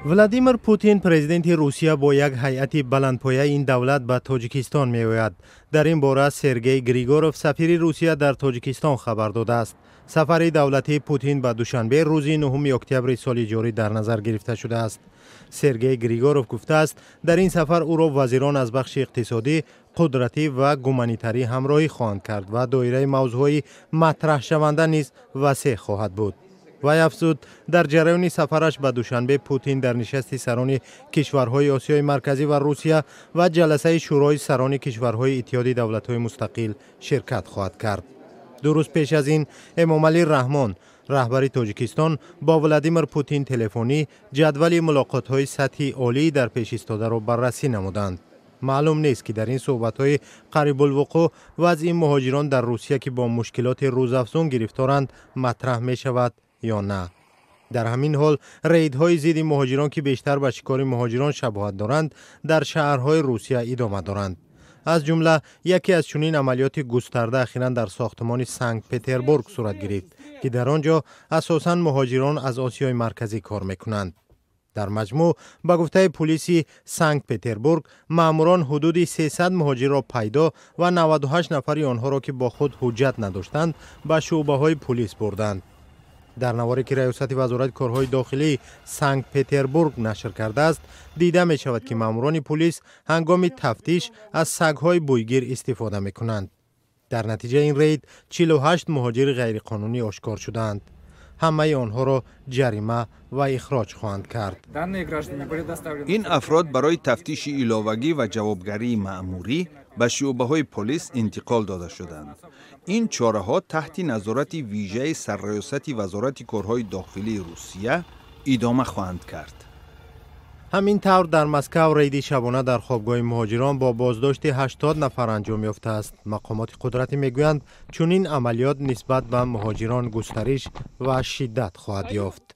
ولادیمیر پوتین پرزیدنت روسیه با یک هیئت بلندپایه این دولت به تاجیکستان می آید. در این باره سرگئی گریگوروف سفیر روسیه در تاجیکستان خبر داده است. سفر دولتی پوتین به دوشنبه روز 9 اکتبر سال جاری در نظر گرفته شده است. سرگئی گریگوروف گفته است در این سفر او را وزیران از بخش اقتصادی، قدرتی و گومانیتری همراهی خواهند کرد و دایره موضوعی مطرح شونده نیز وسیع خواهد بود. وی افزود در جریان سفرش به دوشنبه پوتین در نشست سران کشورهای آسیای مرکزی و روسیه و جلسه شورای سران کشورهای اتحاد دولت‌های مستقل شرکت خواهد کرد. دو روز پیش از این امامعلی رحمان رهبر تاجیکستان با ولادیمیر پوتین تلفنی جدول ملاقات‌های سطحی عالی در پیش ایستاده را بررسی نمودند. معلوم نیست که در این صحبت‌های قریب الوقوع وضع مهاجران در روسیه که با مشکلات روزافزون گرفتارند مطرح می شود یا نه. در همین حال ریدهای ضد مهاجران که بیشتر به شکار مهاجران شباهت دارند در شهرهای روسیه ادامه دارند. از جمله یکی از چنین عملیات گسترده اخیراً در ساختمان سنت پترزبورگ صورت گرفت که در آنجا اساساً مهاجران از آسیای مرکزی کار میکنند. در مجموع به گفته پلیس سنت پترزبورگ ماموران حدود 300 مهاجر را پیدا و 98 نفر آنها را که با خود حجت نداشتند به شعبه‌های پلیس بردند. در نواری که ریاست وزارت کارهای داخلی سنت پترزبورگ نشر کرده است دیده می شود که ماموران پلیس هنگام تفتیش از سگ‌های بویگیر استفاده می کنند. در نتیجه این رید 48 مهاجر غیرقانونی آشکار شدند. همه آنها را جریمه و اخراج خواهند کرد. این افراد برای تفتیش علاوگی و جوابگری مأموری به شعبه‌های پلیس انتقال داده شدند. این چاره‌ها تحت نظارت ویژه سرریاست وزارت کارهای داخلی روسیه ادامه خواهند کرد. همین طور در مسکو رید شبانه در خوابگاه مهاجران با بازداشت 80 نفر انجام یافته است. مقامات قدرتی میگویند چنین عملیات نسبت به مهاجران گسترش و شدت خواهد یافت.